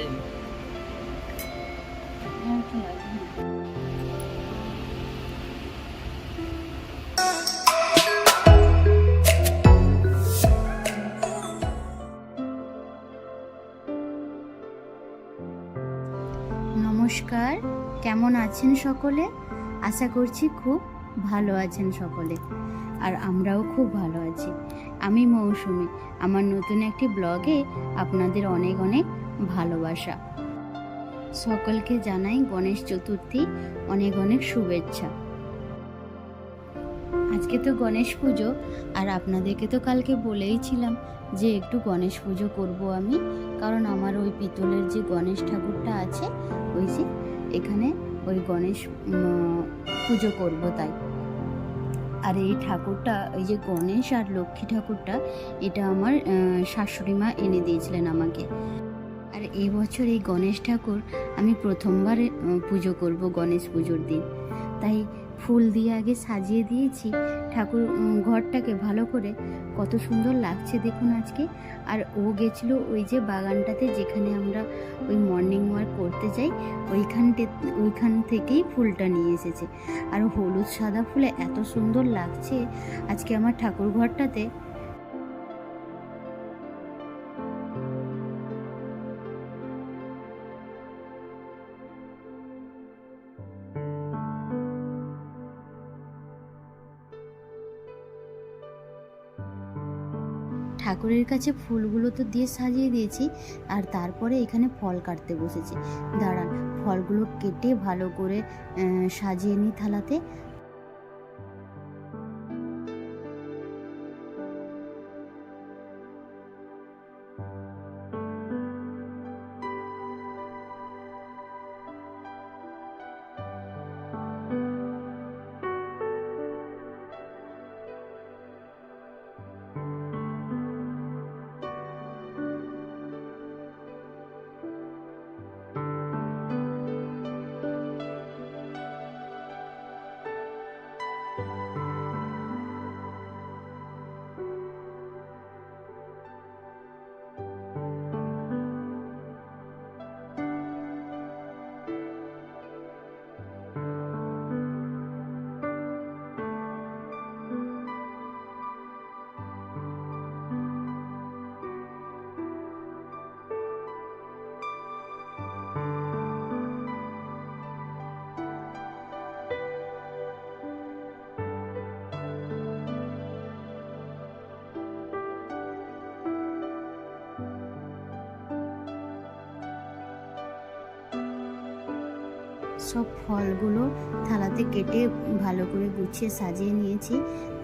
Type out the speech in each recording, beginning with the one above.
দেবে। নমস্কার, কেমন আছেন সকলে? আশা করছি খুব ভালো আছেন সকলে, আর আমরাও খুব ভালো আছি। আমি মৌসুমি, আমার নতুন একটি ব্লগে আপনাদের অনেক অনেক ভালোবাসা। সকলকে জানাই গণেশ চতুর্থী অনেক অনেক শুভেচ্ছা। আজকে তো গণেশ পুজো, আর আপনাদেরকে তো কালকে বলেইছিলাম যে একটু গণেশ পুজো করব আমি, কারণ আমার ওই পিতলের যে গণেশ ঠাকুরটা আছে, ওই যে এখানে ওই গণেশ পুজো করব তাই। আর এই ঠাকুরটা, ওই যে গণেশ আর লক্ষ্মী ঠাকুরটা, এটা আমার শাশুড়ি মা এনে দিয়েছিলেন আমাকে। আর এই বছর এই গণেশ ঠাকুর আমি প্রথমবার পুজো করব গণেশ পুজোর দিন, তাই ফুল দিয়ে আগে সাজিয়ে দিয়েছি ঠাকুর ঘরটাকে ভালো করে। কত সুন্দর লাগছে দেখুন আজকে। আর ও গেছিলো ওই যে বাগানটাতে, যেখানে আমরা ওই মর্নিং ওয়াক করতে যাই, ওইখান থেকেই ফুলটা নিয়ে এসেছে। আর হলুদ সাদা ফুলে এত সুন্দর লাগছে আজকে আমার ঠাকুর ঘরটাতে। ঠাকুরের কাছে ফুলগুলো তো দিয়ে সাজিয়ে দিয়েছি, আর তারপরে এখানে ফল কাটতে বসেছি। দাঁড়ান, ফলগুলো কেটে ভালো করে সাজিয়ে নিই থালাতে। সব ফলগুলো থালাতে কেটে ভালো করে গুছিয়ে সাজিয়ে নিয়েছি।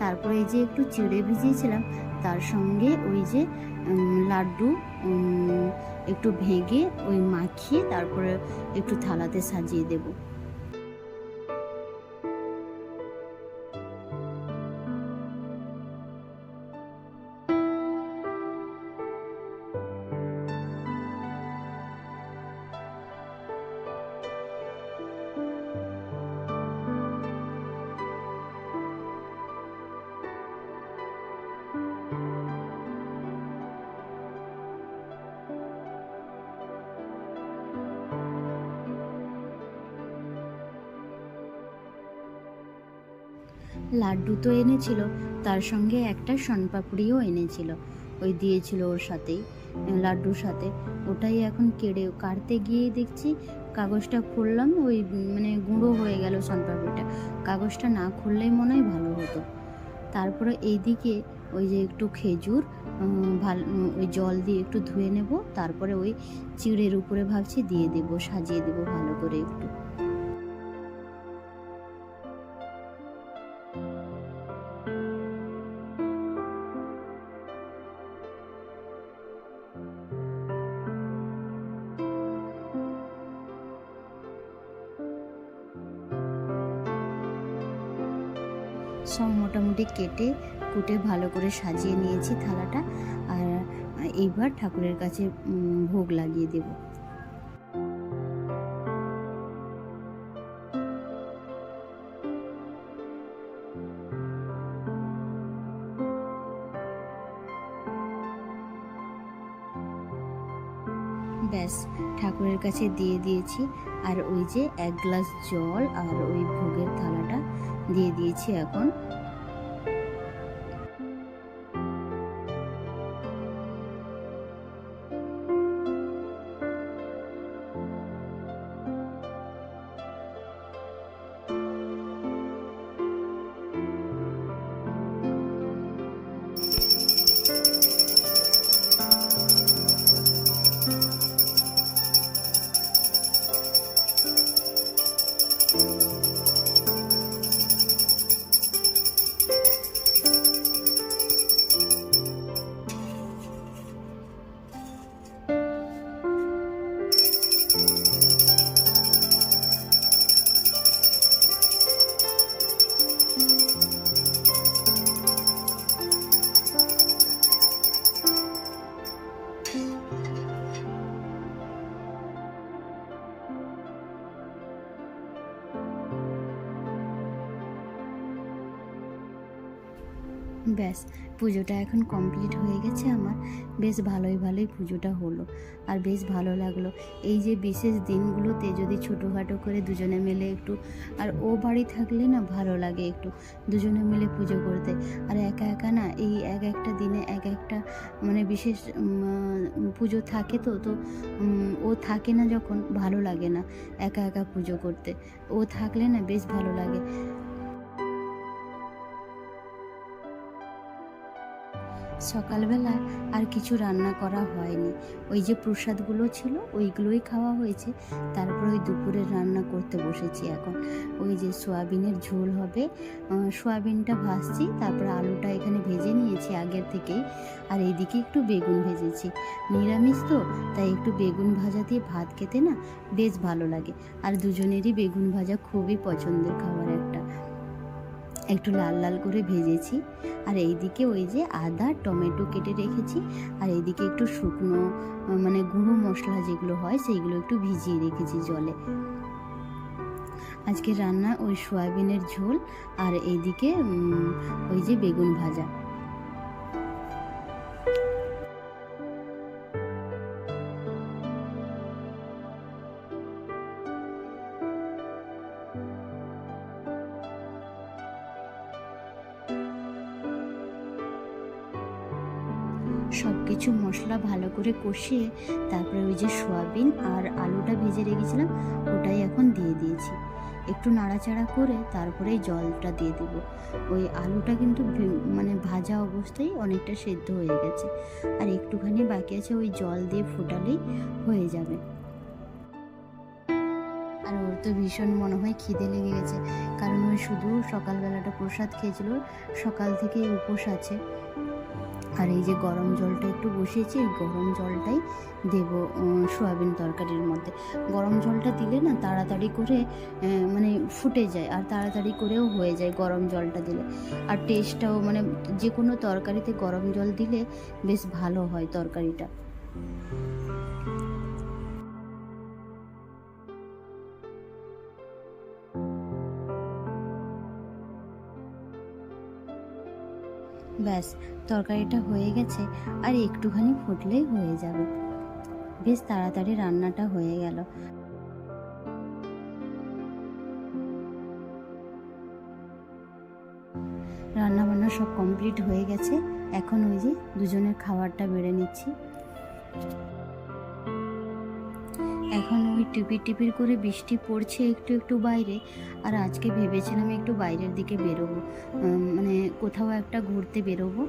তারপরে এই যে একটু চিড়ে ভিজিয়েছিলাম, তার সঙ্গে ওই যে লাড্ডু একটু ভেঙে ওই মাখিয়ে তারপরে একটু থালাতে সাজিয়ে দেবো। লাড্ডু তো এনেছিল, তার সঙ্গে একটা শনপাপড়িও এনেছিল, ওই দিয়েছিল ওর সাথেই, লাড্ডুর সাথে। ওটাই এখন কাটতে গিয়েই দেখছি কাগজটা খুললাম, ওই মানে গুঁড়ো হয়ে গেল শনপাপড়িটা। কাগজটা না খুললেই মনে হয় ভালো হতো। তারপরে এইদিকে ওই যে একটু খেজুর ভালো ওই জল দিয়ে একটু ধুয়ে নেব, তারপরে ওই চিড়ের উপরে ভাবছি দিয়ে দেবো, সাজিয়ে দেবো ভালো করে একটু। সব মোটামুটি কেটে কুটে ভালো করে সাজিয়ে নিয়েছি থালাটা। আর এইবার ঠাকুরের কাছে ভোগ লাগিয়ে দেব। ব্যাস ঠাকুরের কাছে দিয়ে দিয়েছি। আর ওই যে 1 গ্লাস জল আর ওই ভোগের থালাটা দিয়ে দিয়েছি এখন। ব্যাস পুজোটা এখন কমপ্লিট হয়ে গেছে আমার। বেশ ভালোই পুজোটা হলো আর বেশ ভালো লাগলো। এই যে বিশেষ দিনগুলোতে যদি ছোটোখাটো করে দুজনে মিলে একটু, আর ও বাড়ি থাকলে না ভালো লাগে একটু দুজনে মিলে পুজো করতে। আর একা একা না এই এক একটা দিনে এক একটা মানে বিশেষ পুজো থাকে তো ও থাকে না যখন ভালো লাগে না একা একা পুজো করতে। ও থাকলে না বেশ ভালো লাগে। সকালবেলা আর কিছু রান্না করা হয়নি, ওই যে প্রসাদগুলো ছিল ওইগুলোই খাওয়া হয়েছে। তারপর ওই দুপুরের রান্না করতে বসেছি এখন। ওই যে সোয়াবিনের ঝোল হবে, সোয়াবিনটা ভাজছি, তারপর আলুটা এখানে ভেজে নিয়েছি আগের থেকেই। আর এইদিকে একটু বেগুন ভেজেছি, নিরামিষ তো তাই একটু বেগুন ভাজা দিয়ে ভাত খেতে না বেশ ভালো লাগে। আর দুজনেরই বেগুন ভাজা খুবই পছন্দের খাবার একটা, একটু লাল লাল করে ভেজেছি। আর এইদিকে ওই যে আদা টমেটো কেটে রেখেছি, আর এইদিকে একটু শুকনো মানে গুঁড়ো মশলা যেগুলো হয় সেইগুলো একটু ভিজিয়ে রেখেছি জলে। আজকে রান্না ওই সয়াবিনের ঝোল আর এইদিকে ওই যে বেগুন ভাজা। সব কিছু মশলা ভালো করে কষিয়ে তারপরে ওই যে সোয়াবিন আর আলুটা ভেজে রেখেছিলাম ওটাই এখন দিয়ে দিয়েছি। একটু নাড়াচাড়া করে তারপরে জলটা দিয়ে দেব। ওই আলুটা কিন্তু মানে ভাজা অবস্থায় অনেকটা সেদ্ধ হয়ে গেছে, আর একটুখানি বাকি আছে, ওই জল দিয়ে ফোটালেই হয়ে যাবে। আর ওর তো ভীষণ মনে হয় খিদে লেগে গেছে, কারণ ওই শুধু সকালবেলাটা প্রসাদ খেয়েছিল, সকাল থেকেই উপোস আছে। আর এই যে গরম জলটা একটু বসিয়েছি, এই গরম জলটাই দেব সোয়াবিন তরকারির মধ্যে। গরম জলটা দিলে না তাড়াতাড়ি করে মানে ফুটে যায়, আর তাড়াতাড়ি করেও হয়ে যায় গরম জলটা দিলে। আর টেস্টটাও মানে যে কোনো তরকারিতে গরম জল দিলে বেশ ভালো হয় তরকারিটা। ব্যাস তরকারিটা হয়ে গেছে, আর একটুখানি ফুটলেই হয়ে যাবে। বেশ তাড়াতাড়ি রান্নাটা হয়ে গেল। রান্না বান্না সব কমপ্লিট হয়ে গেছে, এখন ওই যে দুজনের খাবারটা বেড়ে নিচ্ছি। এখন ওই টিপির করে বৃষ্টি পড়ছে একটু একটু বাইরে, আর আজকে ভেবেছিলাম একটু বাইরের দিকে বেরোবো, মানে কোথাও একটা ঘুরতে বেরোবো।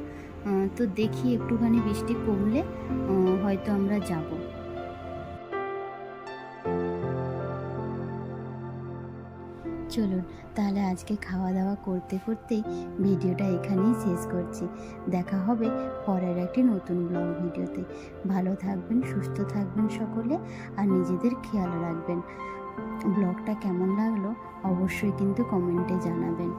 তো দেখি একটুখানি বৃষ্টি কমলে হয়তো আমরা যাব। চলুন তাহলে আজকে খাওয়া দাওয়া করতে করতেই ভিডিওটা এখানেই শেষ করছি। দেখা হবে পরের একটি নতুন ব্লগ ভিডিওতে। ভালো থাকবেন, সুস্থ থাকবেন সকলে, আর নিজেদের খেয়াল রাখবেন। ব্লগটা কেমন লাগলো অবশ্যই কিন্তু কমেন্টে জানাবেন।